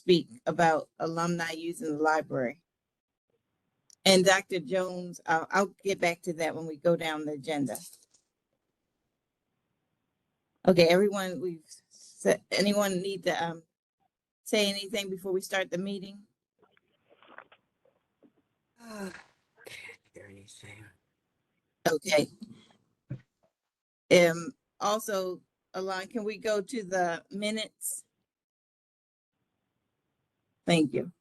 speak about alumni using the library. And Dr. Jones, I'll get back to that when we go down the agenda. Okay, everyone, anyone need to say anything before we start the meeting? Can't hear anything. Okay. Also, Alon, can we go to the minutes? Thank you.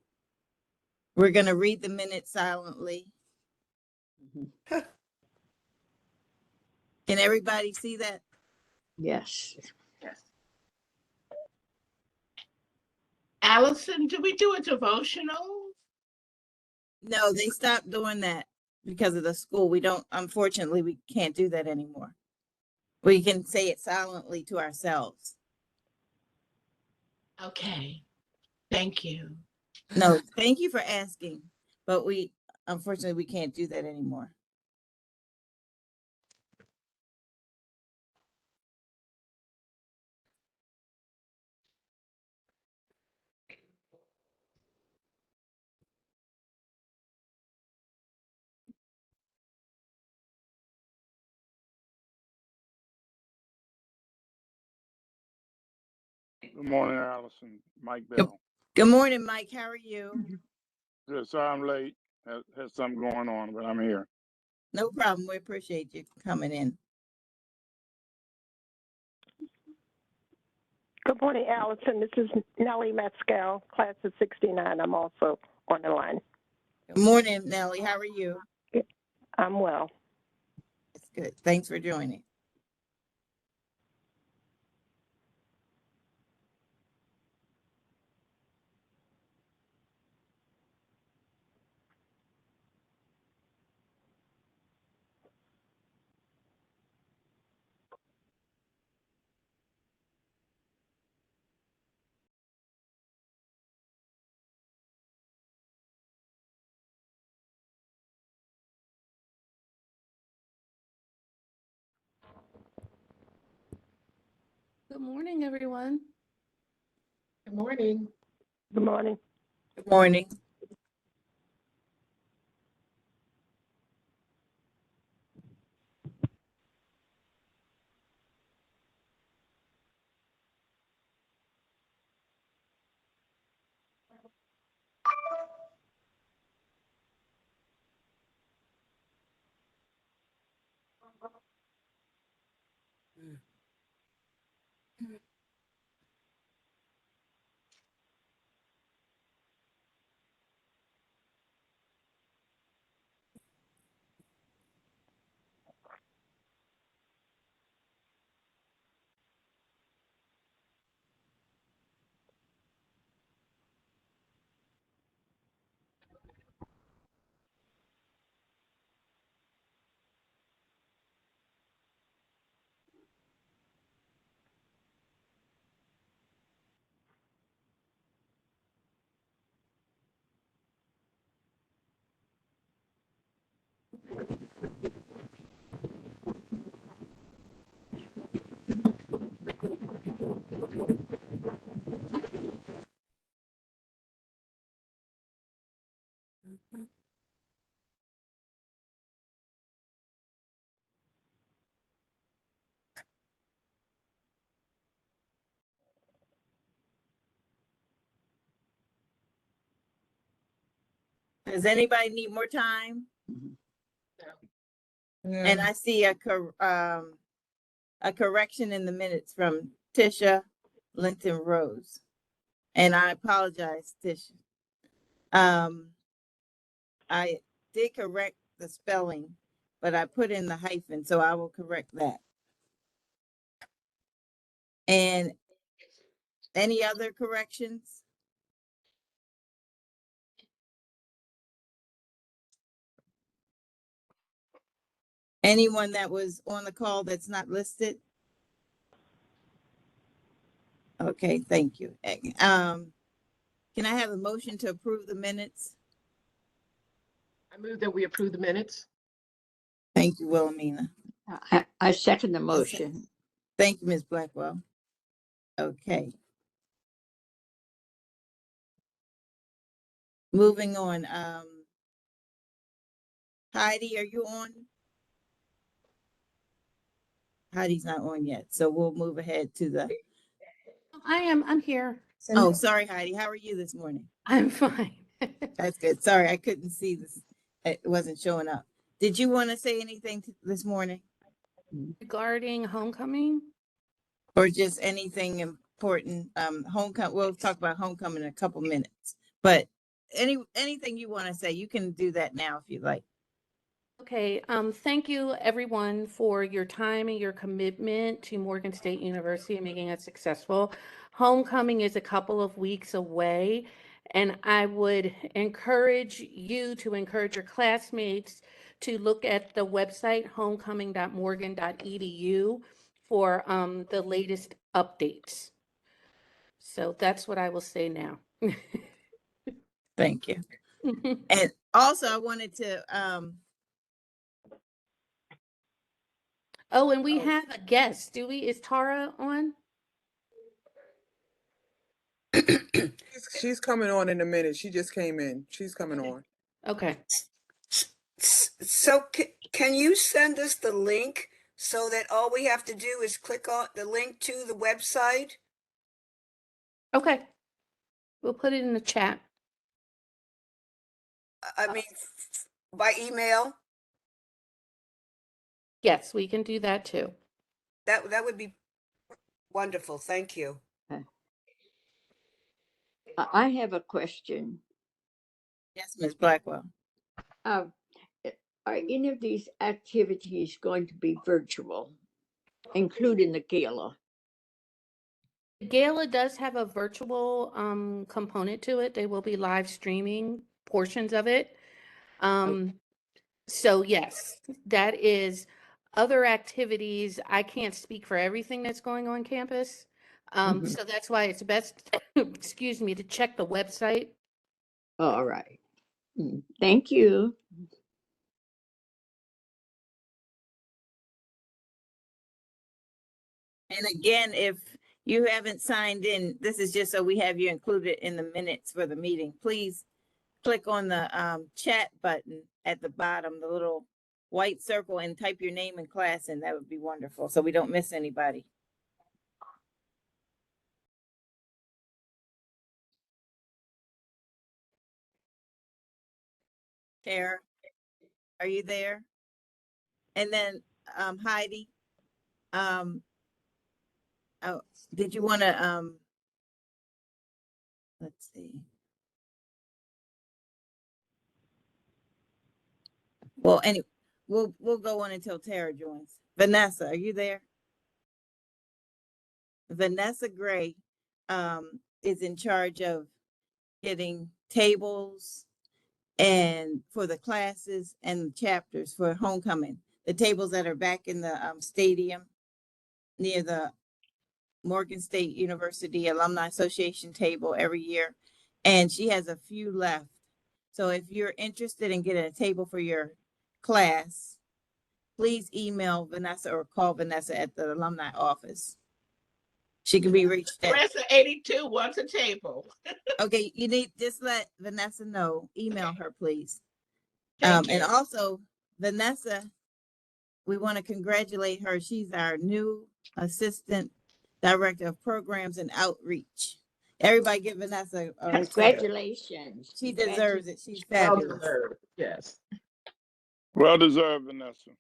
We're going to read the minutes silently. Can everybody see that? Yes. Allison, do we do a devotional? No, they stopped doing that because of the school. Unfortunately, we can't do that anymore. We can say it silently to ourselves. Okay, thank you. No, thank you for asking, but unfortunately, we can't do that anymore. Good morning, Allison. Mike Bell. Good morning, Mike. How are you? Good. Sorry I'm late. Had something going on, but I'm here. No problem. We appreciate you coming in. Good morning, Allison. This is Nellie Mescal, class of 69. I'm also on the line. Good morning, Nellie. How are you? I'm well. It's good. Thanks for joining. Good morning, everyone. Good morning. Good morning. Good morning. Does anybody need more time? And I see a correction in the minutes from Tisha Linton Rose. And I apologize, Tisha. I did correct the spelling, but I put in the hyphen, so I will correct that. And any other corrections? Anyone that was on the call that's not listed? Okay, thank you. Can I have a motion to approve the minutes? I move that we approve the minutes. Thank you, Wilhelmina. I second the motion. Thank you, Ms. Blackwell. Okay. moving on, Heidi, are you on? Heidi's not on yet, so we'll move ahead to the, I'm here. oh, sorry, Heidi. How are you this morning? I'm fine. That's good. Sorry, I couldn't see this. It wasn't showing up. Did you want to say anything this morning Regarding homecoming, or just anything important? Homecoming, we'll talk about homecoming in a couple minutes, but anything you want to say, you can do that now if you like. okay, thank you everyone for your time and your commitment to Morgan State University and making it successful. Homecoming is a couple of weeks away, and I would encourage you to encourage your classmates to look at the website homecoming.morgan.edu for the latest updates. So that's what I will say now. Thank you. And also I wanted to, Oh, and we Oh. have a guest, do we? Is Tara on? She's coming on in a minute. She just came in. She's coming on. Okay. So can you send us the link so that all we have to do is click on the link to the website? Okay. We'll put it in the chat. I mean, by email? Yes, we can do that too. That would be wonderful. Thank you. I have a question. yes, Ms. Blackwell. Uh, Are any of these activities going to be virtual, including the gala? Gala does have a virtual component to it. They will be live streaming portions of it. So yes, that is other activities. I can't speak for everything that's going on campus. Mhm. So that's why it's best, excuse me, to check the website. All right. Thank you. And again, if you haven't signed in, this is just so we have you included in the minutes for the meeting. Please click on the chat button at the bottom, the little white circle, and type your name and class in. That would be wonderful, so we don't miss anybody. Tara, are you there? And then Heidi, oh, did you want to let's see. Well, anyway, we'll go on until Tara joins. Vanessa, are you there? Vanessa Gray is in charge of getting tables and for the classes and chapters for homecoming. The tables that are back in the stadium near the Morgan State University Alumni Association table every year. And she has a few left. So if you're interested in getting a table for your class, please email Vanessa or call Vanessa at the alumni office. She can be reached at. Class of 82 wants a table. Okay, you need, just let Vanessa know, email her, please. Thank And you. also Vanessa, we want to congratulate her. She's our new assistant director of programs and outreach. Everybody give Vanessa a Congratulations. she deserves it. She's Well fabulous. deserved. Yes. Well deserved, Vanessa.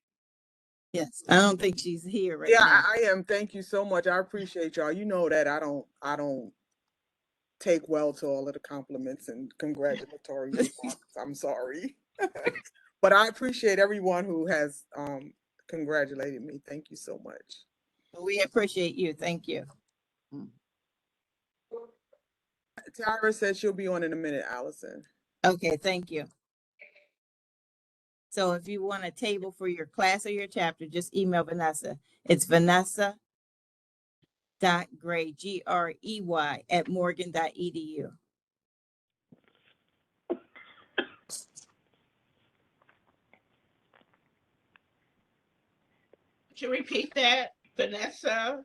Yes, I don't think she's here right Yeah, now. I am. Thank you so much. I appreciate y'all. You know that I don't take well to all of the compliments and congratulatory remarks. I'm sorry. But I appreciate everyone who has congratulated me. Thank you so much. We appreciate you. Thank you. Tyra said she'll be on in a minute, Allison. Okay, thank you. So if you want a table for your class or your chapter, just email Vanessa. It's Vanessa.Grey, Grey, at morgan.edu. Could you repeat that, Vanessa?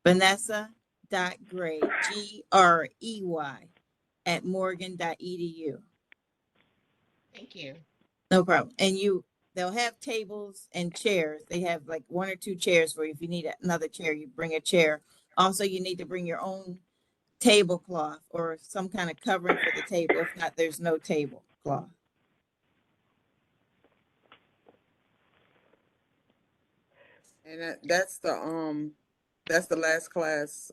Vanessa.Grey, Grey, at morgan.edu. Thank you. No problem. And they'll have tables and chairs. They have like 1 or 2 chairs for you. If you need another chair, you bring a chair. Also, you need to bring your own tablecloth or some kind of covering for the table. If not, there's no tablecloth. And that's the last class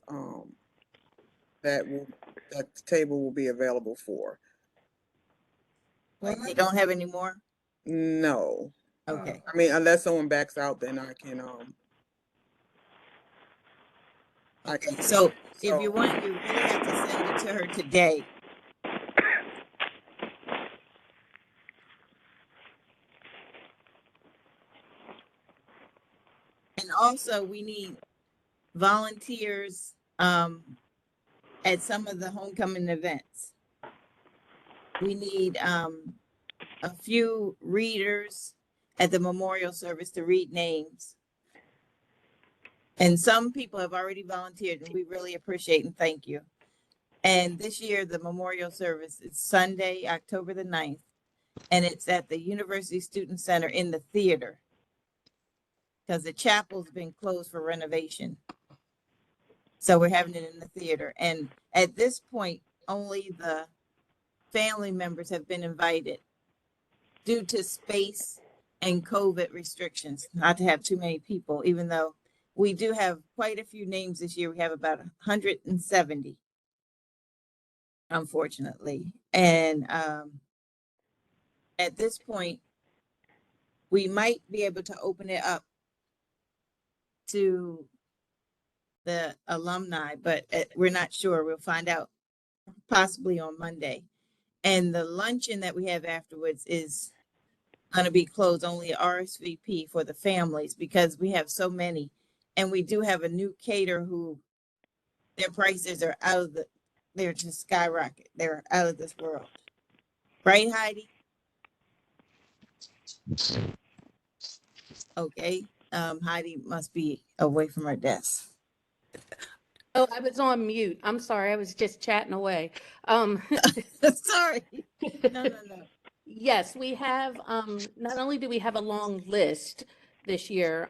that the table will be available for. Well, they don't have any more? No, Okay. I mean, unless someone backs out, then I can. So if you want, you really have to send it to her today. And also we need volunteers at some of the homecoming events. We need a few readers at the memorial service to read names. And some people have already volunteered, and we really appreciate and thank you. And this year, the memorial service is Sunday, October the 9th, and it's at the University Student Center in the theater because the chapel's been closed for renovation. So we're having it in the theater. And at this point, only the family members have been invited due to space and COVID restrictions, not to have too many people, even though we do have quite a few names this year. We have about 170, unfortunately. And at this point, we might be able to open it up to the alumni, but we're not sure. We'll find out possibly on Monday. And the luncheon that we have afterwards is going to be closed, only RSVP for the families because we have so many. And we do have a new caterer who their prices are they're just skyrocket. They're out of this world. Right, Heidi? Okay. Heidi must be away from her desk. Oh, I was on mute. I'm sorry. I was just chatting away. Sorry. No. Yes, we have, not only do we have a long list this year,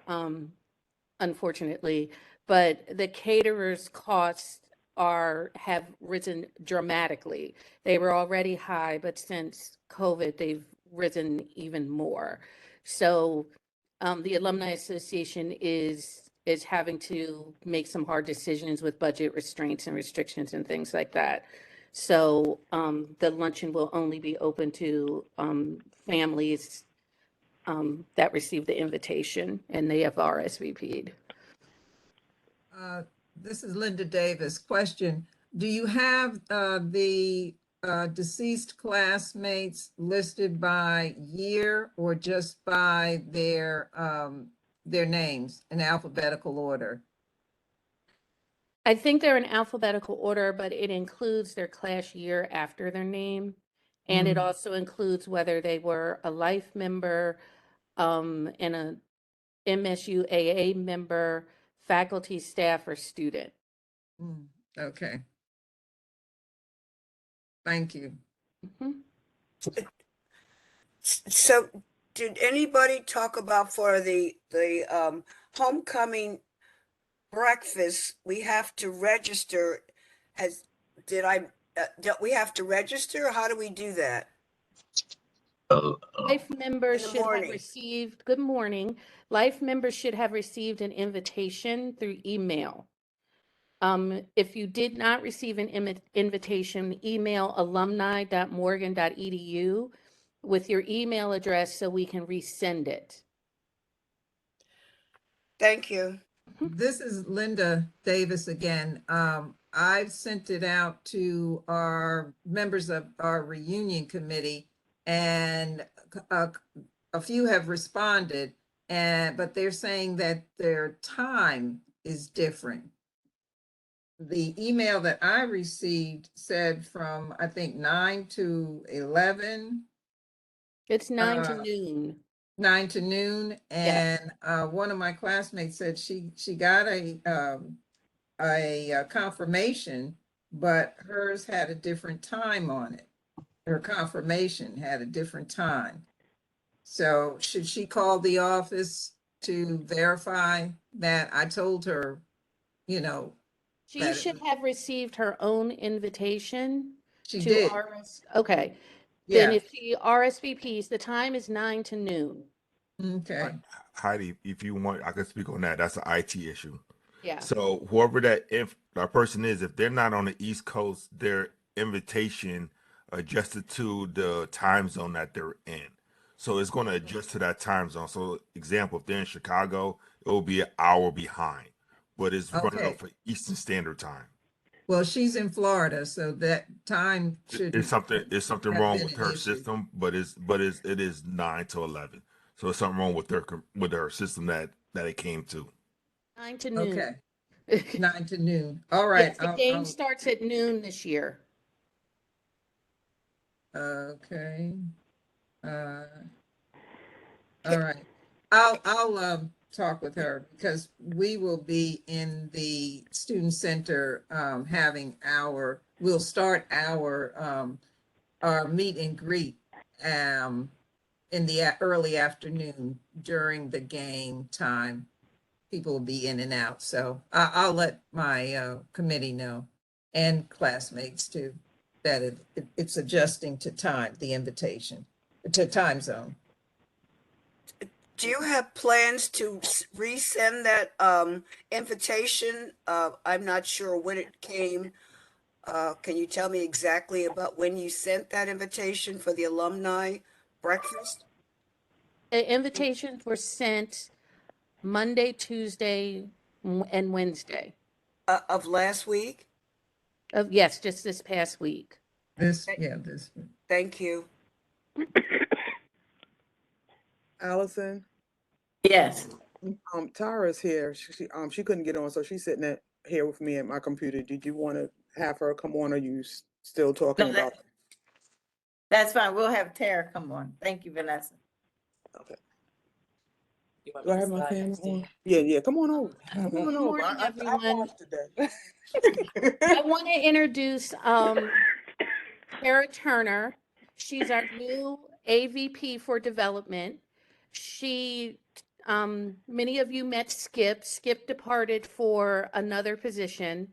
unfortunately, but the caterers' costs have risen dramatically. They were already high, but since COVID, they've risen even more. So, the Alumni Association is having to make some hard decisions with budget restraints and restrictions and things like that. So, the luncheon will only be open to, families, that receive the invitation and they have RSVP'd. This is Linda Davis. Question, do you have the deceased classmates listed by year or just by their names in alphabetical order? I think they're in alphabetical order, but it includes their class year after their name. And it also includes whether they were a life member, and a MSU AA member, faculty, staff, or student. Okay. Thank you. Mhm. So did anybody talk about for the homecoming breakfast, we have to register? Don't we have to register? How do we do that? Life members In the should have morning. received, good morning. Life members should have received an invitation through email. If you did not receive an invitation, email alumni.morgan.edu with your email address so we can resend it. Thank you. This is Linda Davis again. I've sent it out to our members of our reunion committee, and a few have responded, but they're saying that their time is different. The email that I received said from, I think, 9 to 11. It's 9 to noon. 9 to noon, and one of my classmates said she got a confirmation, but hers had a different time on it. her confirmation had a different time. So should she call the office to verify that? I told her, you know, She that should have received her own invitation she to did. okay. Then Yeah, if she RSVPs, the time is 9 to noon. okay, Heidi, if you want, I can speak on that. That's an IT issue. Yeah. So whoever that if that person is, if they're not on the East Coast, their invitation adjusted to the time zone that they're in. So it's going to adjust to that time zone. So example, if they're in Chicago, it will be an hour behind, but it's running okay. off of Eastern Standard Time. Well, she's in Florida, so that time shouldn't It's something have wrong been with an her issue. system, but it is 9 to 11. So it's something wrong with her system that it came to. 9 to noon. Okay, 9 to noon. All right. Yes, the game starts at noon this year. Okay. All right. I'll talk with her because we will be in the student center we'll start our meet and greet in the early afternoon during the game time. People will be in and out. So I'll let my committee know and classmates too that it's adjusting to time, the invitation to time zone. Do you have plans to resend that invitation? I'm not sure when it came. Can you tell me exactly about when you sent that invitation for the alumni breakfast The invitations were sent Monday, Tuesday, and Wednesday. of last week? Yes, just this past week. This. Thank you. Allison, Yes. Tara's here. She couldn't get on, so she's sitting here with me at my computer. Did you want to have her come on, or are you still talking No, about? that's fine. We'll have Tara come on. Thank you, Vanessa. Okay. Do I have my camera on? Yeah. Come on over. Come on Good over. morning, I everyone. watched today. I want to introduce Tara Turner. She's our new AVP for development. Many of you met Skip. Skip departed for another position,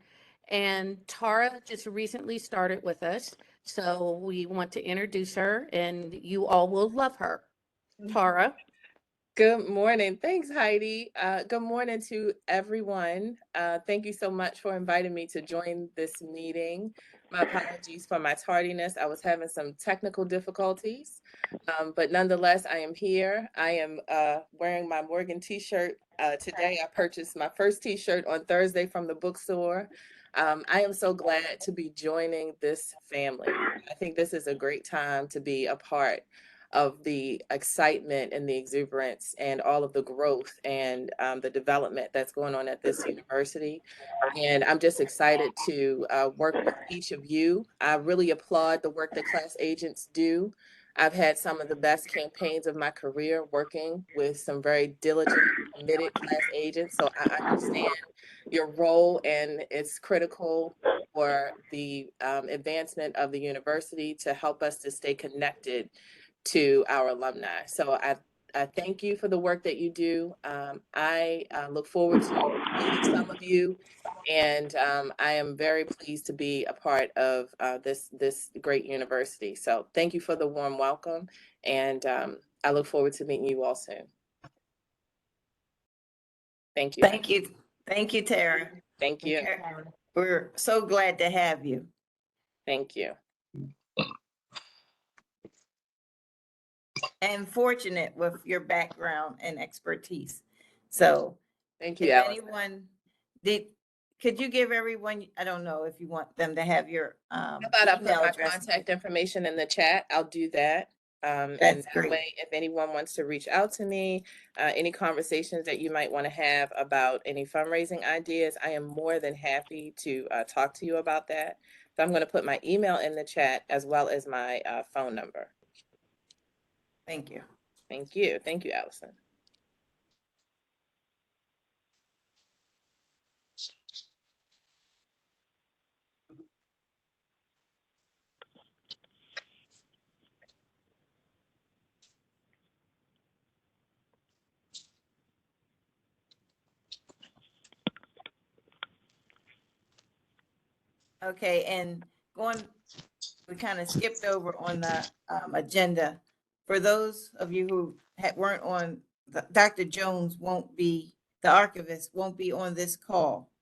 and Tara just recently started with us. So we want to introduce her, and you all will love her. Tara. Good morning. Thanks, Heidi. Good morning to everyone. Thank you so much for inviting me to join this meeting. My apologies for my tardiness. I was having some technical difficulties, but nonetheless, I am here. I am wearing my Morgan t-shirt today. I purchased my first t-shirt on Thursday from the bookstore. I am so glad to be joining this family. I think this is a great time to be a part of the excitement and the exuberance and all of the growth and the development that's going on at this university. And I'm just excited to work with each of you. I really applaud the work that class agents do. I've had some of the best campaigns of my career working with some very diligent, committed class agents. So I understand your role, and it's critical for the advancement of the university to help us to stay connected to our alumni. So I thank you for the work that you do. I look forward to meeting some of you, and I am very pleased to be a part of this great university. So thank you for the warm welcome, and I look forward to meeting you all soon. Thank you. Thank you. Thank you, Tara. Thank you. We're so glad to have you. Thank you. And fortunate with your background and expertise. So Thank you, if Allison. anyone could you give everyone, I don't know if you want them to have your How about I put email my address. contact information in the chat? I'll do that. And That's that great. way, if anyone wants to reach out to me, any conversations that you might want to have about any fundraising ideas, I am more than happy to talk to you about that. So I'm going to put my email in the chat as well as my phone number. Thank you. Thank you. Thank you, Allison. Okay, and we kind of skipped over on the agenda. For those of you who weren't on, Dr. Jones won't be, the archivist won't be on this call.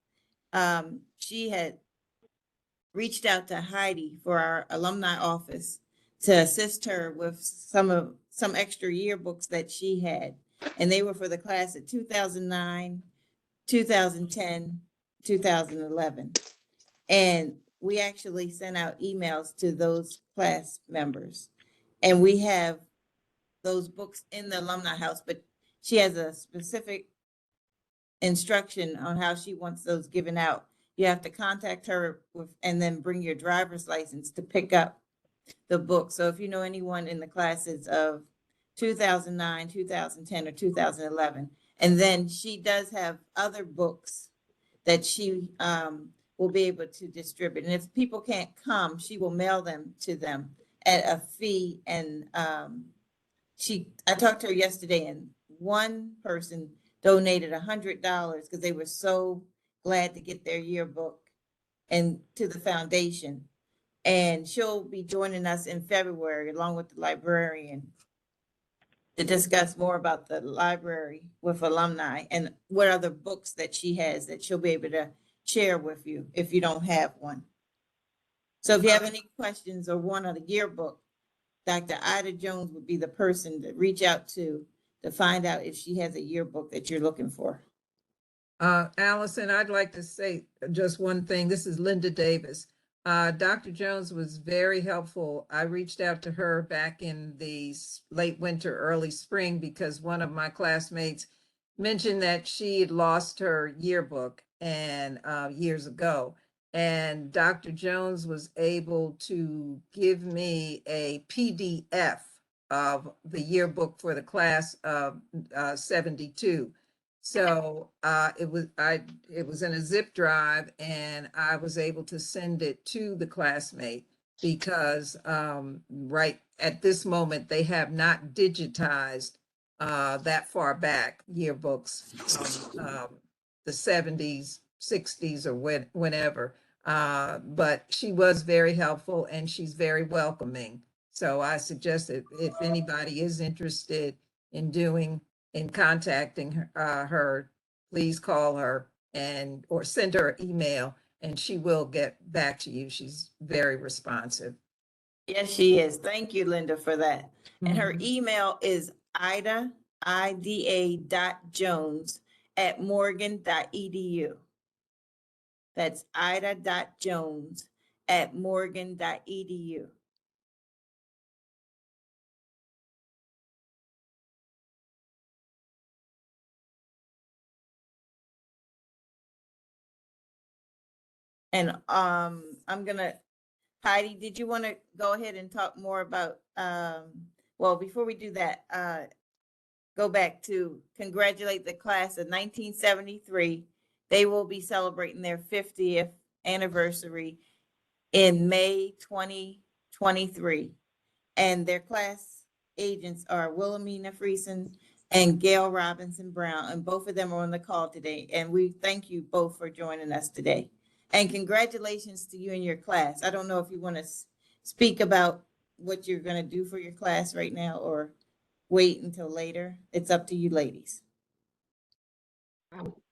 She had reached out to Heidi for our alumni office to assist her with some extra yearbooks that she had. And they were for the class of 2009, 2010, 2011. And we actually sent out emails to those class members. And we have those books in the alumni house, but she has a specific instruction on how she wants those given out. You have to contact her and then bring your driver's license to pick up the book. So if you know anyone in the classes of 2009, 2010, or 2011, and then she does have other books that she will be able to distribute. And if people can't come, she will mail them to them at a fee. And I talked to her yesterday, and one person donated $100 because they were so glad to get their yearbook and to the foundation. And she'll be joining us in February along with the librarian to discuss more about the library with alumni and what other books that she has that she'll be able to share with you if you don't have one. So if you have any questions or want a yearbook, Dr. Ida Jones would be the person to reach out to find out if she has a yearbook that you're looking for. Allison, I'd like to say just one thing. This is Linda Davis. Dr. Jones was very helpful. I reached out to her back in the late winter, early spring, because one of my classmates mentioned that she had lost her yearbook and years ago. And Dr. Jones was able to give me a PDF of the yearbook for the class of 72. So it was in a zip drive, and I was able to send it to the classmate because right at this moment they have not digitized that far back yearbooks from the 70s, 60s, or whenever. But she was very helpful and she's very welcoming. So I suggest that if anybody is interested in contacting her, please call her or send her an email and she will get back to you. She's very responsive. Yes, she is. Thank you, Linda, for that. And her Mhm. email is ida.jones@morgan.edu. That's ida.jones@morgan.edu. And I'm gonna, Heidi, did you want to go ahead and talk more about, well, before we do that, go back to congratulate the class of 1973. They will be celebrating their 50th anniversary in May 2023. And their class agents are Wilhelmina Friesen and Gail Robinson Brown, and both of them are on the call today. And we thank you both for joining us today. And congratulations to you and your class. I don't know if you want to speak about what you're going to do for your class right now or wait until later. It's up to you, ladies.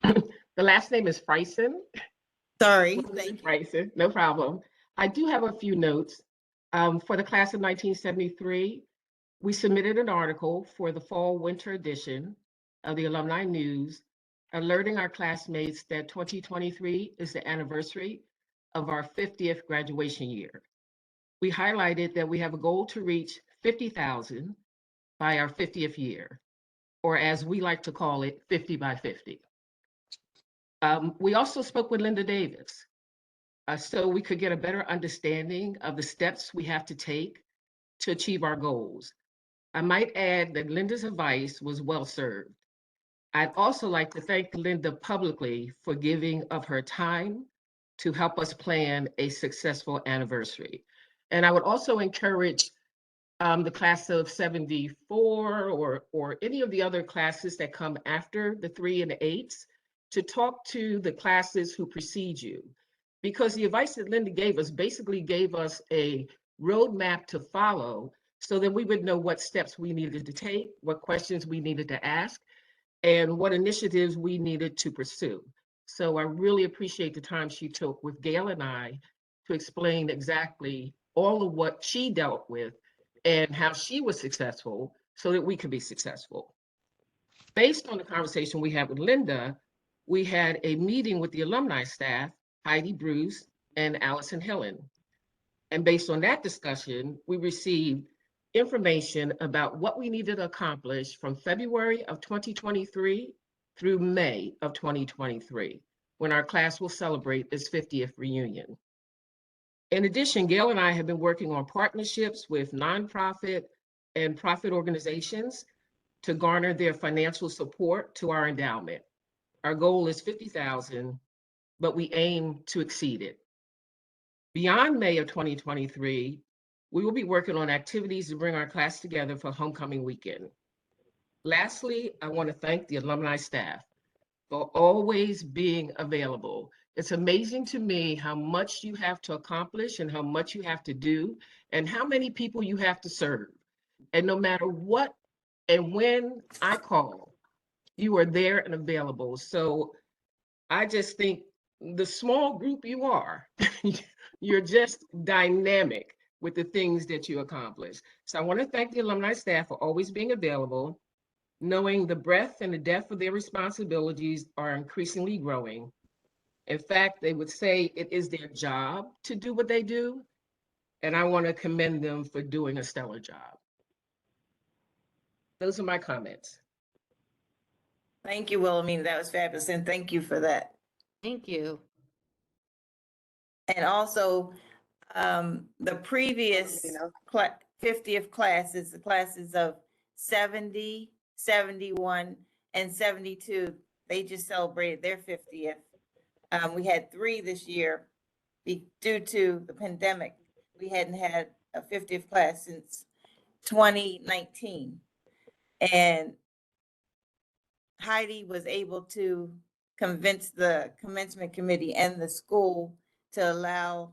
The last name is Friesen. Sorry, thank you. Friesen, no problem. I do have a few notes. For the class of 1973, we submitted an article for the fall-winter edition of the Alumni News, alerting our classmates that 2023 is the anniversary of our 50th graduation year. We highlighted that we have a goal to reach 50,000 by our 50th year, or as we like to call it, 50 by 50. We also spoke with Linda Davis, so we could get a better understanding of the steps we have to take to achieve our goals. I might add that Linda's advice was well served. I'd also like to thank Linda publicly for giving of her time to help us plan a successful anniversary. And I would also encourage the class of 74 or any of the other classes that come after the 3 and the 8s to talk to the classes who precede you. because the advice that Linda gave us basically gave us a roadmap to follow so that we would know what steps we needed to take, what questions we needed to ask, and what initiatives we needed to pursue. So I really appreciate the time she took with Gail and I to explain exactly all of what she dealt with and how she was successful so that we could be successful. Based on the conversation we had with Linda, we had a meeting with the alumni staff, Heidi Bruce and Allison Hillen. And based on that discussion, we received information about what we needed to accomplish from February of 2023 through May of 2023, when our class will celebrate its 50th reunion. In addition, Gail and I have been working on partnerships with nonprofit and profit organizations to garner their financial support to our endowment. Our goal is $50,000, but we aim to exceed it. Beyond May of 2023, we will be working on activities to bring our class together for homecoming weekend. Lastly, I want to thank the alumni staff for always being available. It's amazing to me how much you have to accomplish and how much you have to do and how many people you have to serve. And no matter what and when I call, you are there and available. So I just think the small group you are, you're just dynamic with the things that you accomplish. So I want to thank the alumni staff for always being available, knowing the breadth and the depth of their responsibilities are increasingly growing. In fact, they would say it is their job to do what they do, and I want to commend them for doing a stellar job. Those are my comments. Thank you, Wilhelmina. That was fabulous, and thank you for that. Thank you. And also, the previous 50th classes, the classes of 70, 71, and 72, they just celebrated their 50th. We had 3 this year. Due to the pandemic, we hadn't had a 50th class since 2019. And Heidi was able to convince the commencement committee and the school to allow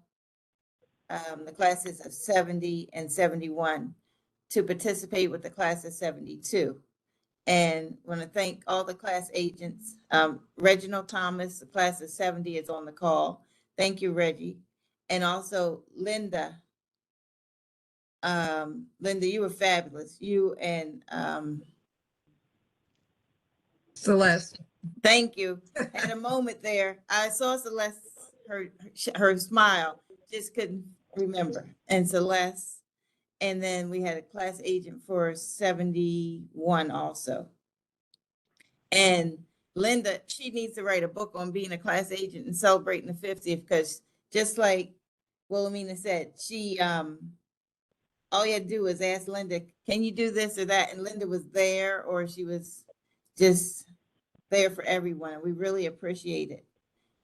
the classes of 70 and 71 to participate with the class of 72. And I want to thank all the class agents. Reginald Thomas, the class of 70 is on the call. Thank you, Reggie. And also Linda. Linda, you were fabulous. You and Celeste. thank you. Had a moment there. I saw Celeste, her smile, just couldn't remember. And Celeste, and then we had a class agent for 71 also. And Linda, she needs to write a book on being a class agent and celebrating the 50th, because just like Wilhelmina said, she all you had to do was ask Linda, can you do this or that? And Linda was there, or she was just there for everyone. We really appreciate it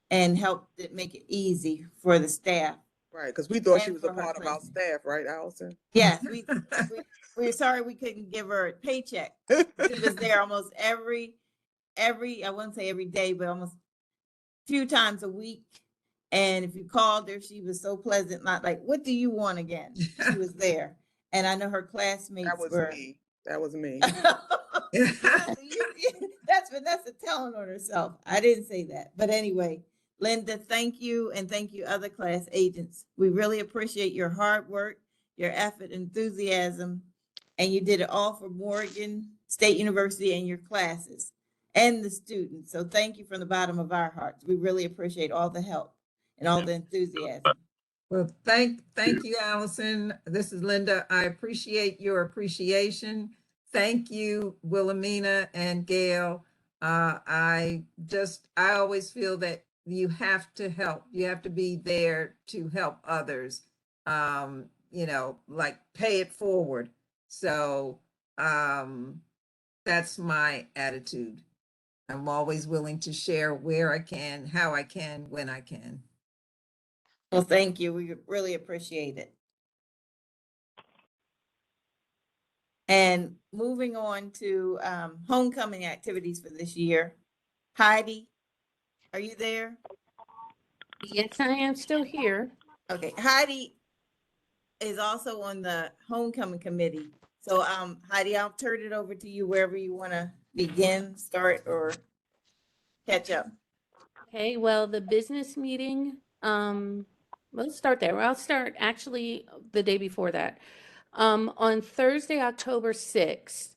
and helped it make it easy for the staff. Right, because we thought she And was a for her part of our classmates. staff, right, Allison? Yes, we're sorry we couldn't give her a paycheck. She was there almost every, I wouldn't say every day, but almost a few times a week. And if you called her, she was so pleasant, not like, what do you want again? She was there. And I know her classmates That was were. me. That was me. That's Vanessa telling on herself. I didn't say that. But anyway, Linda, thank you. And thank you, other class agents. We really appreciate your hard work, your effort, enthusiasm. And you did it all for Morgan State University and your classes and the students. So thank you from the bottom of our hearts. We really appreciate all the help and all the enthusiasm. Well, thank you, Allison. This is Linda. I appreciate your appreciation. Thank you, Wilhelmina and Gail. I always feel that you have to help. You have to be there to help others, like pay it forward. So that's my attitude. I'm always willing to share where I can, how I can, when I can. Well, thank you. We really appreciate it. And moving on to homecoming activities for this year. Heidi, are you there? Yes, I am still here. Okay, Heidi is also on the homecoming committee. So, Heidi, I'll turn it over to you wherever you want to begin, start, or catch up. Okay, well, the business meeting, let's start there. I'll start actually the day before that. On Thursday, October 6th,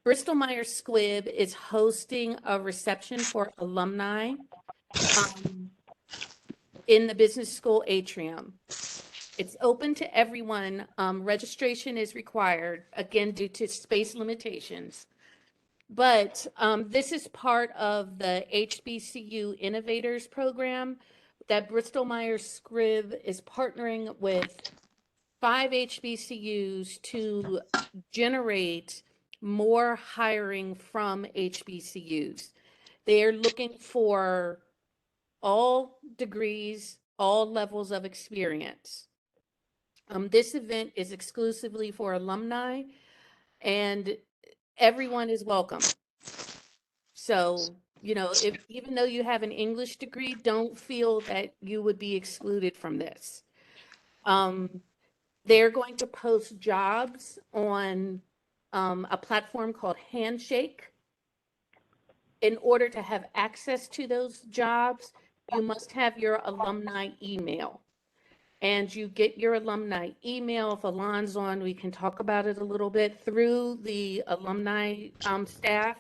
Bristol Myers Squibb is hosting a reception for alumni um, in the business school atrium. It's open to everyone. Registration is required, again, due to space limitations. But this is part of the HBCU Innovators Program that Bristol Myers Squibb is partnering with 5 HBCUs to generate more hiring from HBCUs. They're looking for all degrees, all levels of experience. This event is exclusively for alumni, and everyone is welcome. So, if even though you have an English degree, don't feel that you would be excluded from this. They're going to post jobs on a platform called Handshake. In order to have access to those jobs, you must have your alumni email. And you get your alumni email. If Alon's on, we can talk about it a little bit through the alumni staff.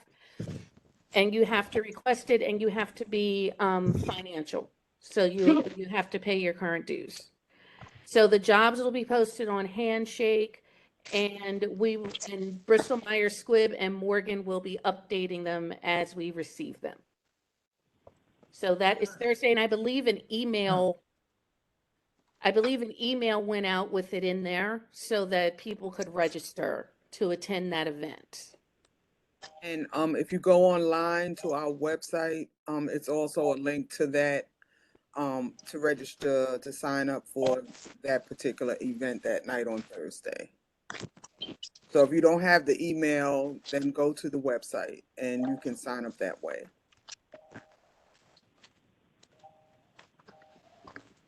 And you have to request it, and you have to be financial. So you have to pay your current dues. So the jobs will be posted on Handshake, and Bristol Myers Squibb and Morgan will be updating them as we receive them. So that is Thursday, and I believe an email went out with it in there so that people could register to attend that event. And if you go online to our website, it's also a link to that to register to sign up for that particular event that night on Thursday. So if you don't have the email, then go to the website and you can sign up that way.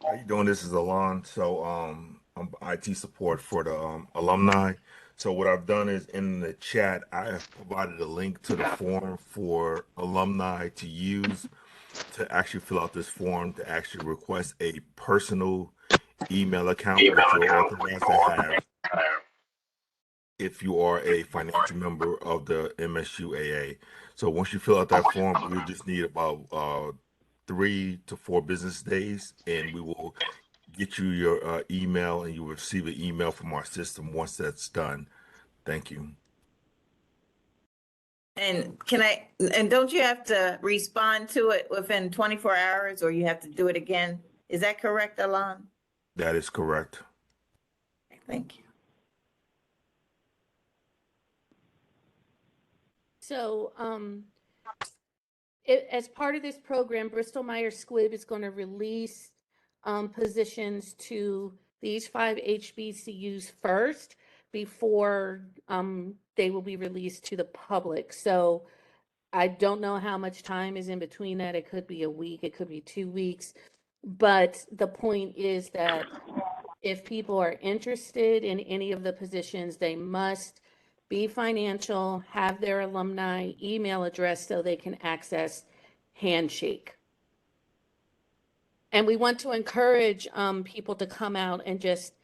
How you doing? This is Alon. So I'm IT support for the alumni. So what I've done is in the chat, I have provided a link to the form for alumni to use to actually fill out this form to actually request a personal email account, which you're authorized to have if you are a financial member of the MSUAA. So once you fill out that form, we just need about 3 to 4 business days, and we will get you your email, and you will receive an email from our system once that's done. Thank you. And don't you have to respond to it within 24 hours, or you have to do it again? Is that correct, Alon? That is correct. Thank you. So, as part of this program, Bristol Myers Squibb is going to release positions to these 5 HBCUs first before they will be released to the public. So I don't know how much time is in between that. It could be a week, it could be 2 weeks. But the point is that if people are interested in any of the positions, they must be financial, have their alumni email address so they can access Handshake. And we want to encourage people to come out and just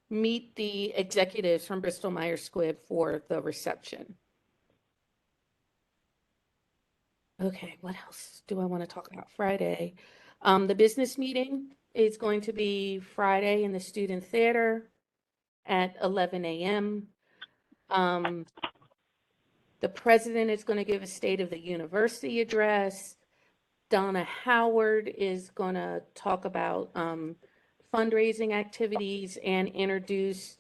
meet the executives from Bristol Myers Squibb for the reception. Okay, what else do I want to talk about? Friday. The business meeting is going to be Friday in the Student Theater at 11 a.m. The president is going to give a State of the University address. Donna Howard is going to talk about fundraising activities and introduce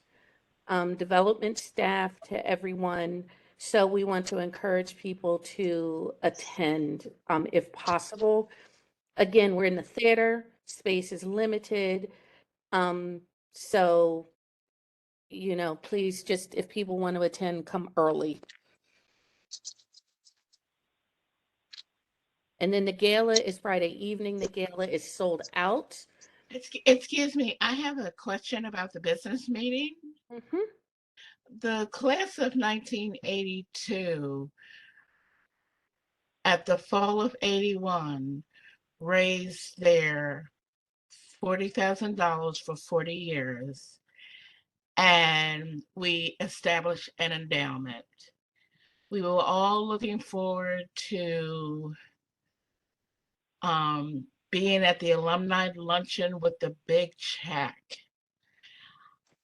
development staff to everyone. So we want to encourage people to attend if possible. Again, we're in the theater, space is limited. So, please just, if people want to attend, come early. And then the gala is Friday evening. The gala is sold out. Excuse me, I have a question about the business meeting. Mhm. The class of 1982 at the fall of 81 raised their $40,000 for 40 years, and we established an endowment. We were all looking forward to being at the alumni luncheon with the big check.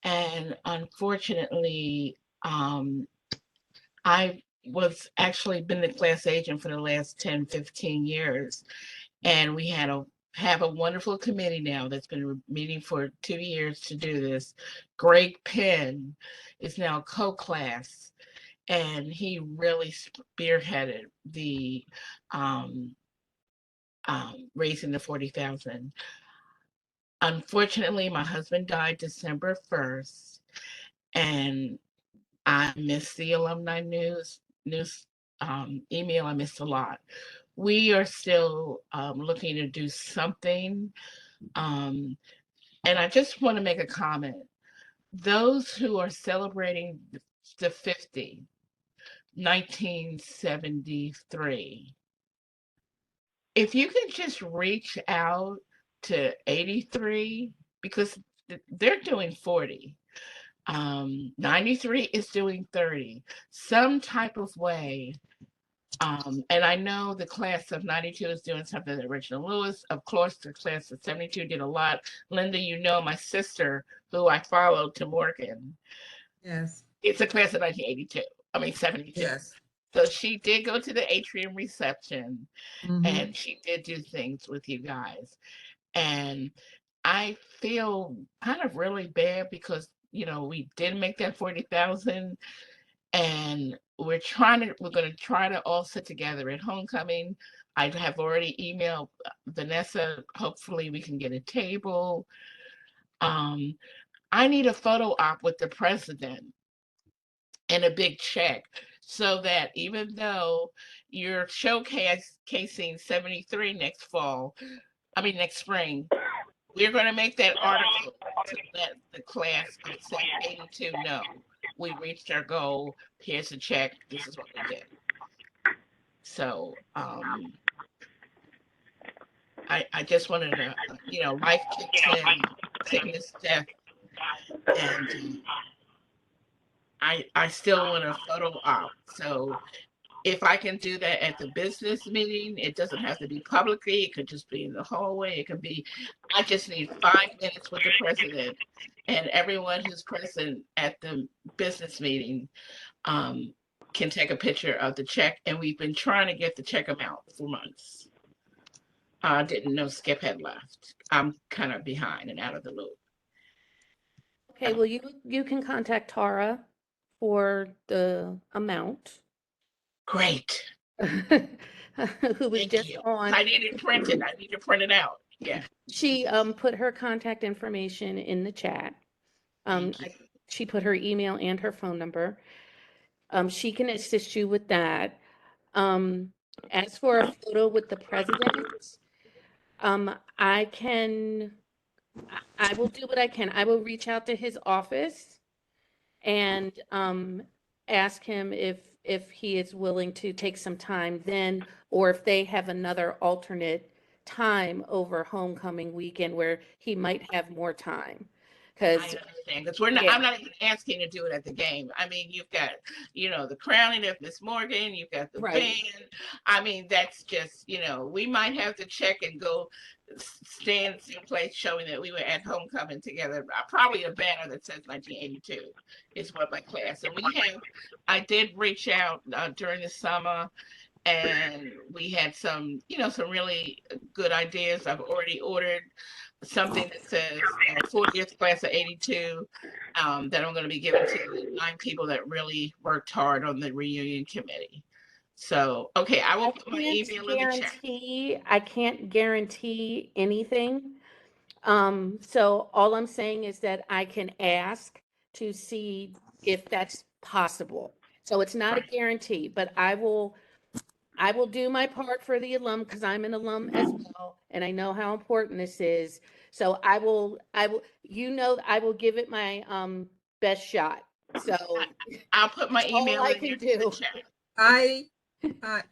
And unfortunately, I was actually been the class agent for the last 10, 15 years. And we have a wonderful committee now that's been meeting for 2 years to do this. Greg Penn is now co-class, and he really spearheaded the raising the 40,000. Unfortunately, my husband died December 1st, and I missed the alumni news email. I missed a lot. We are still looking to do something. And I just want to make a comment. Those who are celebrating the 1973, if you can just reach out to 83, because they're doing 40. 93 is doing 30. Some type of way. And I know the class of 92 is doing something that Reginald Lewis, of course, the class of 72 did a lot. Linda, you know, my sister, who I followed to Morgan, Yes, it's a class of 72. yes. So she did go to the atrium reception, Mhm. and she did do things with you guys. And I feel kind of really bad because, we did make that 40,000, and we're going to try to all sit together at homecoming. I have already emailed Vanessa. Hopefully we can get a table. I need a photo op with the president and a big check, so that even though you're showcasing 73 next spring, we're going to make that article to let the class of 82 know we reached our goal. Here's the check. This is what we did. So I just wanted to, life kicks in, sickness, death, and I still want a photo op. So if I can do that at the business meeting, it doesn't have to be publicly. It could just be in the hallway. It could be, I just need 5 minutes with the president, and everyone who's present at the business meeting can take a picture of the check. And we've been trying to get the check amount for months. I didn't know Skip had left. I'm kind of behind and out of the loop. Okay, well, you can contact Tara for the amount. Great. Who was Thank just you. on. I need it printed. I need to print it out. Yeah. She put her contact information in the chat. Thank you. She put her email and her phone number. She can assist you with that. As for a photo with the president, I will do what I can. I will reach out to his office and ask him if he is willing to take some time then, or if they have another alternate time over homecoming weekend where he might have more time. I Because understand, because I'm not even asking to do it at the game. I mean, you've got, the crowning of Miss Morgan, you've got the Right. band. I mean, that's just, we might have to check and go stand someplace showing that we were at homecoming together. Probably a banner that says 1982 is what my class. And I did reach out during the summer, and we had some really good ideas. I've already ordered something that says 40th class of 82 that I'm going to be giving to the 9 people that really worked hard on the reunion committee. So, okay, I will put my email in the chat. I can't guarantee anything. So all I'm saying is that I can ask to see if that's possible. So it's not a Right. guarantee, but I will I will do my part for the alum because I'm an alum as well, and I know how important this is. So I will give it my best shot. So I'll put my that's all email I in can the do. chat.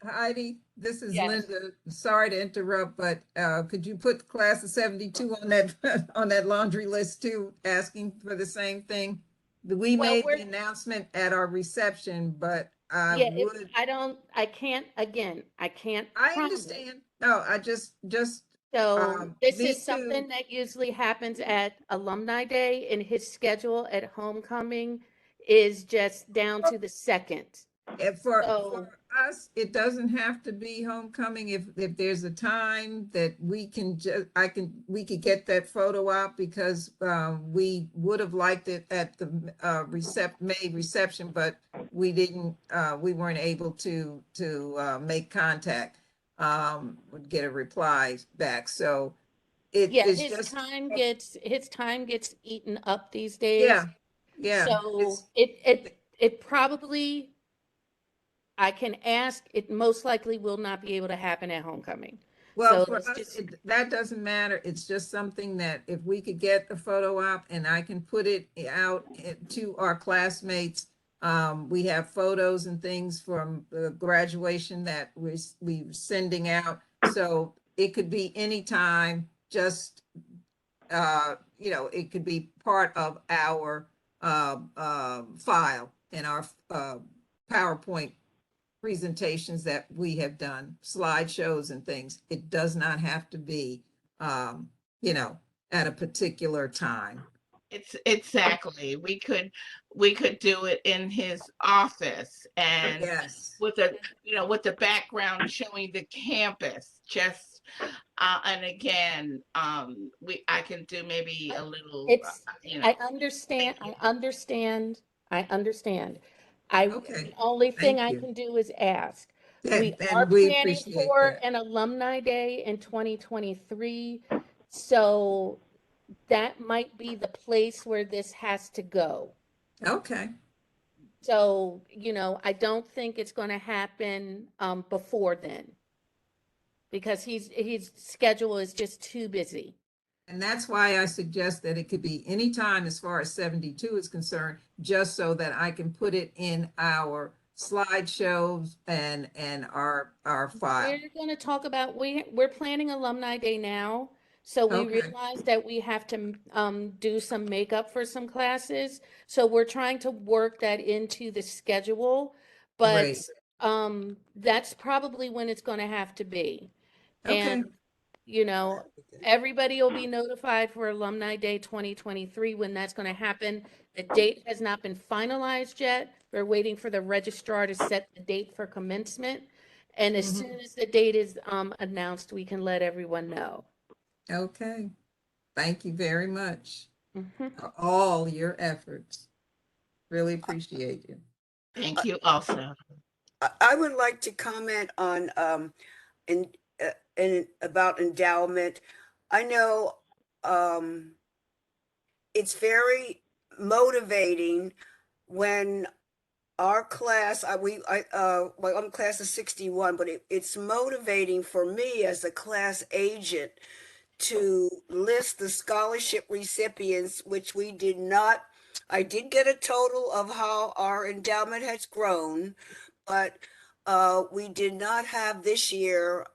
Heidi, this is Yes. Linda. Sorry to interrupt, but could you put class of 72 on that on that laundry list too, asking for the same thing? We Well, made the announcement at our reception, but I yeah, would. I can't, again, I can't I promise. understand. No, I just So this is need to. something that usually happens at Alumni Day, and his schedule at homecoming is just down to the second. For So, us, it doesn't have to be homecoming. If there's a time that we can just, we could get that photo out because we would have liked it at the May reception, but we didn't. We weren't able to make contact, get a reply back. So yeah, it's his just time gets eaten up these days. yeah. So It's it probably, I can ask, it most likely will not be able to happen at homecoming. Well, So for it's us, just, that doesn't matter. It's just something that if we could get the photo op and I can put it out to our classmates. We have photos and things from the graduation that we're sending out. So it could be anytime, just, it could be part of our file in our PowerPoint presentations that we have done, slideshows and things. It does not have to be, at a particular time. It's exactly. We could do it in his office and Yes. with with the background showing the campus. Just and again, I can do maybe a little. I understand, I understand. Okay. The only thing Thank I you. can do is ask. We are And we planning appreciate for that. an alumni day in 2023. So that might be the place where this has to go. Okay. So, I don't think it's going to happen before then because his schedule is just too busy. And that's why I suggest that it could be any time as far as 72 is concerned, just so that I can put it in our slideshows and our file. We're going to talk about, we're planning Alumni Day now. So we Okay. realize that we have to do some makeup for some classes. So we're trying to work that into the schedule, but Great. that's probably when it's going to have to be. Okay. And, everybody will be notified for Alumni Day 2023 when that's going to happen. The date has not been finalized yet. We're waiting for the registrar to set the date for commencement. And as Mhm. soon as the date is announced, we can let everyone know. Okay. Thank you very much Mhm. for all your efforts. Really appreciate you. Thank you also. I would like to comment on in about endowment. I know it's very motivating when our class, well, I'm class of 61, but it's motivating for me as a class agent to list the scholarship recipients, which we did not. I did get a total of how our endowment has grown, but we did not have this year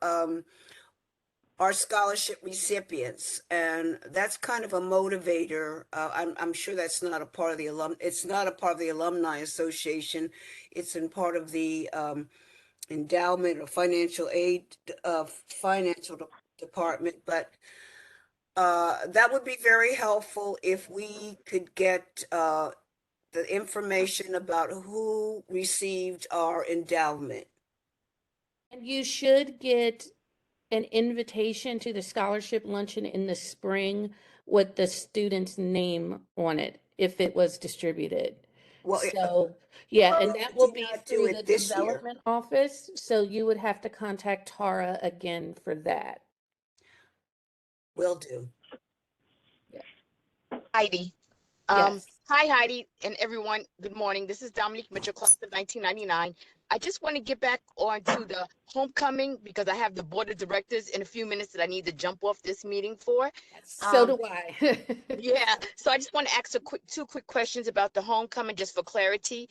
our scholarship recipients, and that's kind of a motivator. I'm sure that's not a part of the It's not a part of the alumni association. It's in part of the endowment or financial aid financial department, but that would be very helpful if we could get the information about who received our endowment. And you should get an invitation to the scholarship luncheon in the spring with the student's name on it if it was distributed. Well, So, yeah, and that will did be not do through the it this year. development office. So you would have to contact Tara again for that. Will do. Heidi, Yes. Hi, Heidi and everyone. Good morning. This is Dominique Mitchell, class of 1999. I just want to get back on to the homecoming because I have the board of directors in a few minutes that I need to jump off this meeting for. So do I. Yeah, so I just want to ask two quick questions about the homecoming, just for clarity.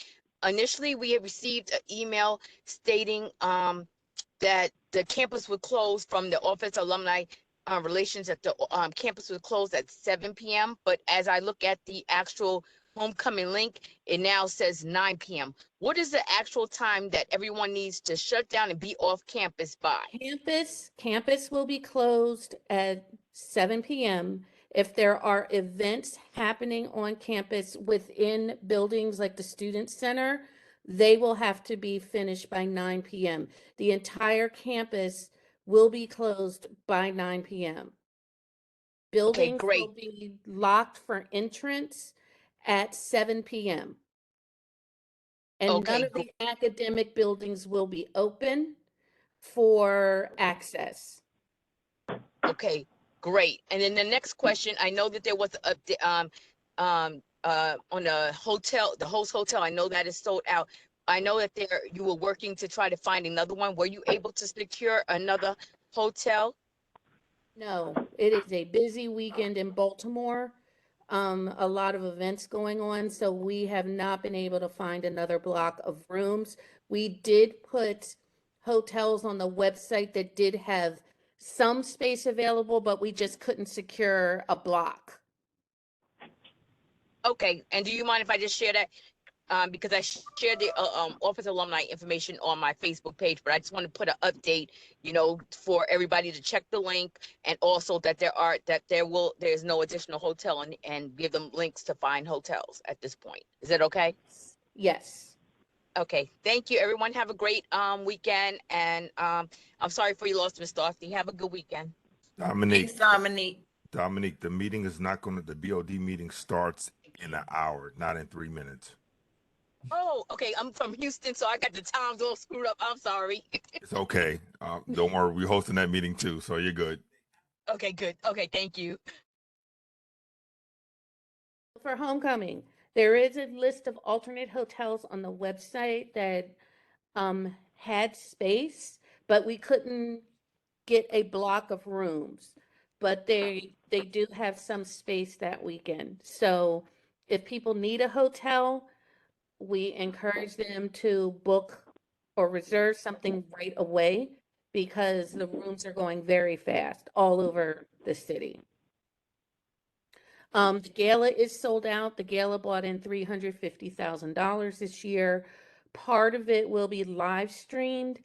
Initially, we had received an email stating that the campus would close from the Office of Alumni Relations, at the campus would close at 7 p.m. But as I look at the actual homecoming link, it now says 9 p.m. What is the actual time that everyone needs to shut down and be off campus by? Campus will be closed at 7 p.m. If there are events happening on campus within buildings like the Student Center, they will have to be finished by 9 p.m. The entire campus will be closed by 9 p.m. Okay, Buildings will great. be locked for entrance at 7 p.m. And none Okay, of the academic buildings will be open for access. okay, great. And then the next question, I know that there was a on the hotel, the host hotel, I know that is sold out. I know that you were working to try to find another one. Were you able to secure another hotel? No, it is a busy weekend in Baltimore. A lot of events going on, so we have not been able to find another block of rooms. We did put hotels on the website that did have some space available, but we just couldn't secure a block. Okay, and do you mind if I just share that? Because I shared the office alumni information on my Facebook page, but I just want to put an update, for everybody to check the link, and also that there's no additional hotel, and give them links to find hotels at this point. Is that okay? Yes. Okay, thank you. Everyone have a great weekend, and I'm sorry for your loss, Ms. Dorothy. Have a good weekend. Dominique, Thanks, Dominique. Dominique, the meeting is not going to, the BOD meeting starts in an hour, not in 3 minutes. Oh, okay. I'm from Houston, so I got the times all screwed up. I'm sorry. It's okay. Don't worry. We're hosting that meeting too, so you're good. Okay, good. Okay, thank you. For homecoming, there is a list of alternate hotels on the website that had space, but we couldn't get a block of rooms. But they do have some space that weekend. So if people need a hotel, we encourage them to book or reserve something right away because the rooms are going very fast all over the city. The gala is sold out. The gala brought in $350,000 this year. Part of it will be live streamed.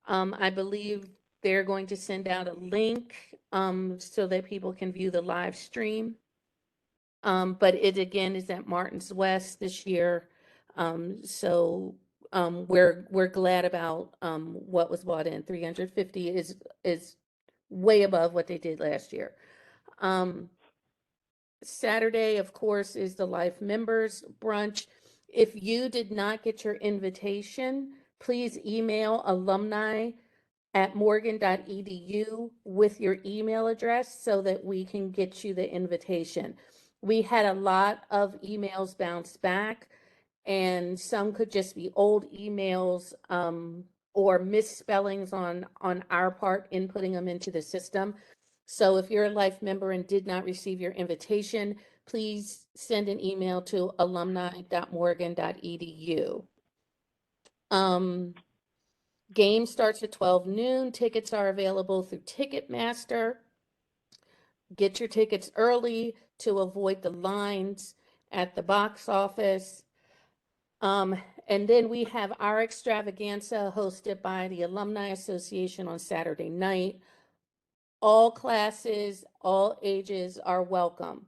I believe they're going to send out a link so that people can view the live stream. But it again is at Martin's West this year. We're glad about what was brought in. 350 is way above what they did last year. Saturday, of course, is the Life Members Brunch. If you did not get your invitation, please email alumni@morgan.edu with your email address so that we can get you the invitation. We had a lot of emails bounce back, and some could just be old emails or misspellings on our part inputting them into the system. So if you're a Life member and did not receive your invitation, please send an email to alumni.morgan.edu. Game starts at 12 noon. Tickets are available through Ticketmaster. Get your tickets early to avoid the lines at the box office. And then we have our extravaganza hosted by the Alumni Association on Saturday night. All classes, all ages are welcome.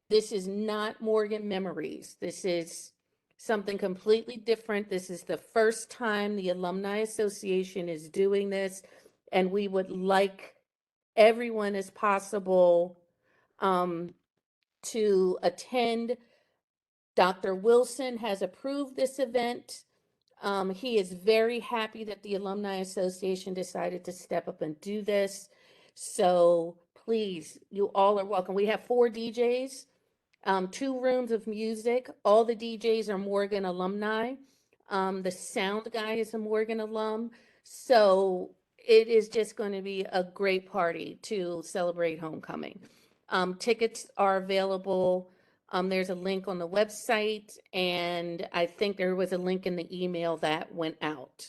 This is not Morgan Memories. This is something completely different. This is the first time the Alumni Association is doing this, and we would like everyone as possible to attend. Dr. Wilson has approved this event. He is very happy that the Alumni Association decided to step up and do this. So please, you all are welcome. We have 4 DJs. 2 rooms of music. All the DJs are Morgan alumni. The sound guy is a Morgan alum. So it is just going to be a great party to celebrate homecoming. Tickets are available. There's a link on the website, and I think there was a link in the email that went out.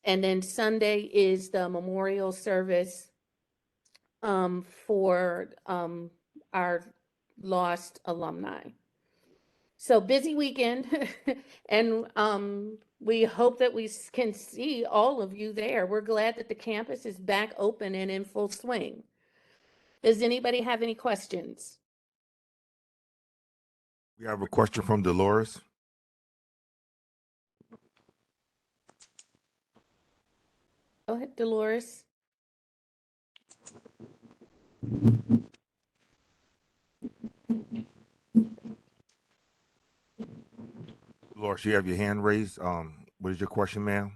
And then Sunday is the memorial service for our lost alumni. So busy weekend, and we hope that we can see all of you there. We're glad that the campus is back open and in full swing. Does anybody have any questions? We have a question from Dolores. Go ahead, Dolores. Dolores, you have your hand raised. What is your question, ma'am?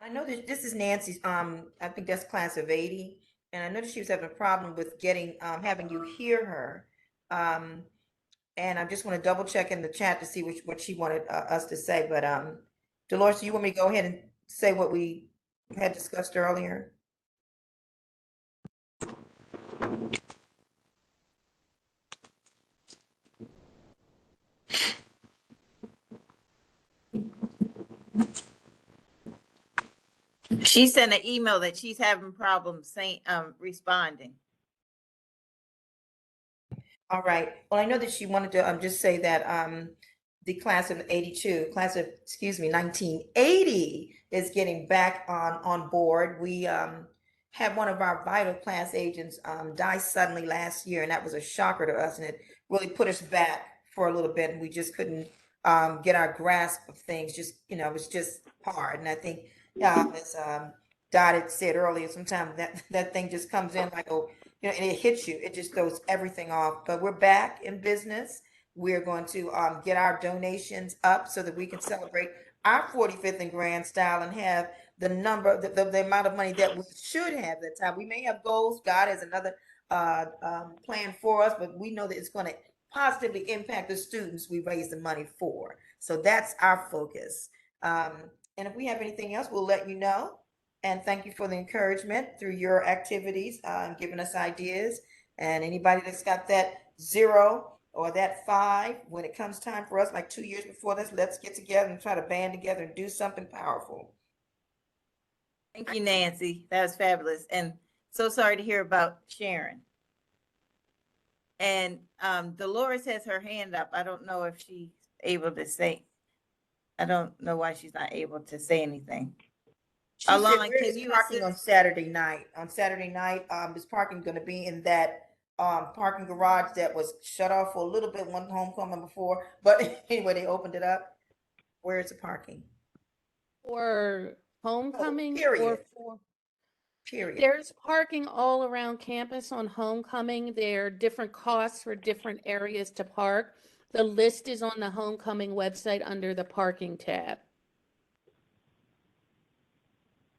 I know that this is Nancy's, I think that's class of 80, and I know that she was having a problem with getting, having you hear her. And I just want to double check in the chat to see what she wanted us to say, but Dolores, you want me to go ahead and say what we had discussed earlier? She sent an email that she's having problems saying, responding. All right. Well, I know that she wanted to just say that the class of 1980 is getting back on board. We had one of our vital class agents die suddenly last year, and that was a shocker to us, and it really put us back for a little bit, and we just couldn't get our grasp of things. Just, it was just hard. And I think as Dot had said earlier, sometimes that thing just comes in like, oh, and it hits you. It just throws everything off. But we're back in business. We're going to get our donations up so that we can celebrate our 45th in grand style and have the number, the amount of money that we should have that time. We may have goals. God has another plan for us, but we know that it's going to positively impact the students we raise the money for. So that's our focus. And if we have anything else, we'll let you know. And thank you for the encouragement through your activities, giving us ideas. And anybody that's got that 0 or that 5, when it comes time for us, like 2 years before this, let's get together and try to band together and do something powerful. Thank you, Nancy. That was fabulous. And so sorry to hear about Sharon. And Dolores has her hand up. I don't know if she's able to say. I don't know why she's not able to say anything. She said, Alon, where can is you parking on assist? Saturday night? On Saturday night, is parking going to be in that parking garage that was shut off for a little bit one homecoming before? But anyway, they opened it up. Where is the parking? For homecoming or period. for? Period. There's parking all around campus on homecoming. There are different costs for different areas to park. The list is on the homecoming website under the parking tab.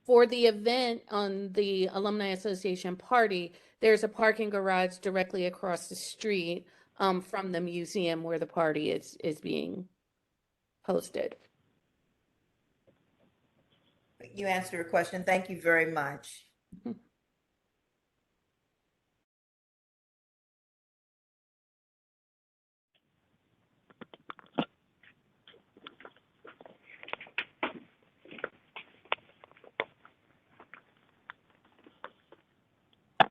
For the event on the Alumni Association party, there's a parking garage directly across the street from the museum where the party is being hosted. You answered your question. Thank you very much.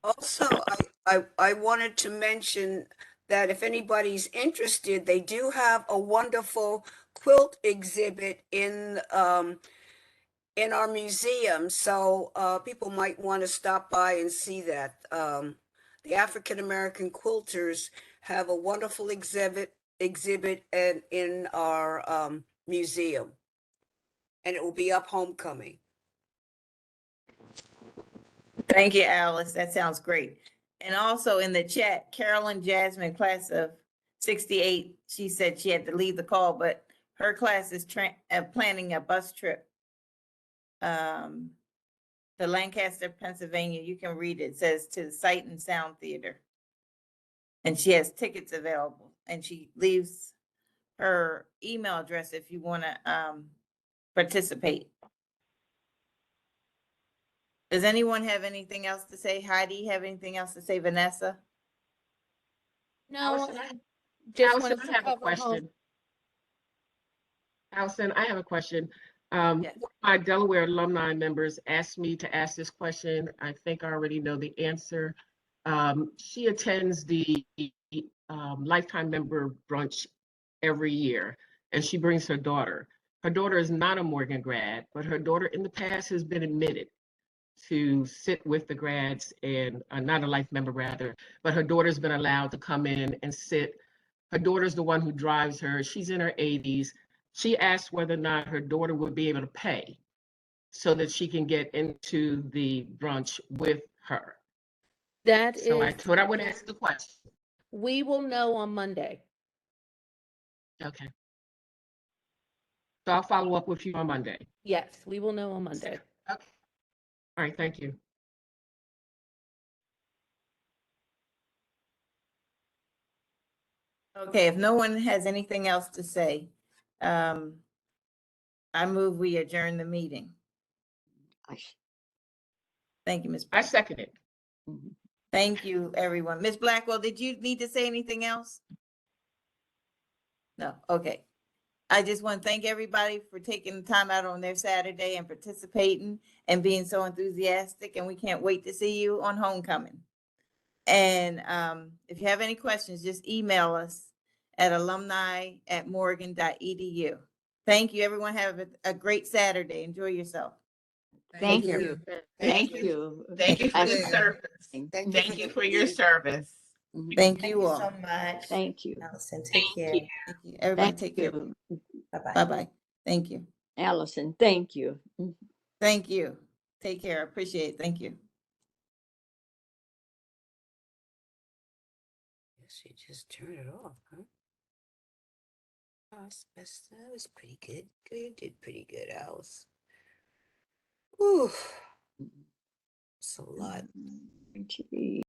Also, I wanted to mention that if anybody's interested, they do have a wonderful quilt exhibit in our museum. So people might want to stop by and see that. The African American quilters have a wonderful exhibit and in our museum, and it will be up homecoming. Thank you, Alice. That sounds great. And also in the chat, Carolyn Jasmine, class of 68, she said she had to leave the call, but her class is planning a bus trip to Lancaster, Pennsylvania. You can read it. It says to the Sight and Sound Theater. And she has tickets available, and she leaves her email address if you want to participate. Does anyone have anything else to say? Heidi, have anything else to say? Vanessa? No, Allison, just Allison, wanted I to have a cover home. question. Allison, I have a question. Yes. One of my Delaware alumni members asked me to ask this question. I think I already know the answer. She attends the lifetime member brunch every year, and she brings her daughter. Her daughter is not a Morgan grad, but her daughter in the past has been admitted to sit with the grads and not a life member rather, but her daughter's been allowed to come in and sit. Her daughter's the one who drives her. She's in her 80s. She asked whether or not her daughter would be able to pay so that she can get into the brunch with her. That So I is, thought I would ask the question. we will know on Monday. Okay. So I'll follow up with you on Monday. Yes, we will know on Monday. Okay. All right, thank you. Okay, if no one has anything else to say, I move we adjourn the meeting. Thank you, Ms. I Blackwell. second it. Thank you, everyone. Ms. Blackwell, did you need to say anything else? No, okay. I just want to thank everybody for taking the time out on their Saturday and participating and being so enthusiastic, and we can't wait to see you on homecoming. And if you have any questions, just email us at alumni@morgan.edu. Thank you, everyone. Have a great Saturday. Enjoy yourself. Thank care. you. Thank Thank you. you. Thank you for And your service. Thank you for your service. Thank Thank you you all. so much. Thank you. Allison, take care. Thank you. Everybody Thank take care. you. Bye-bye. Bye-bye. Thank you. Allison, thank you. Thank you. Take care. I appreciate it. Thank you. Guess you just turn it off, huh? Oh, that was pretty good. You did pretty good, Alice. Whew. It's a lot.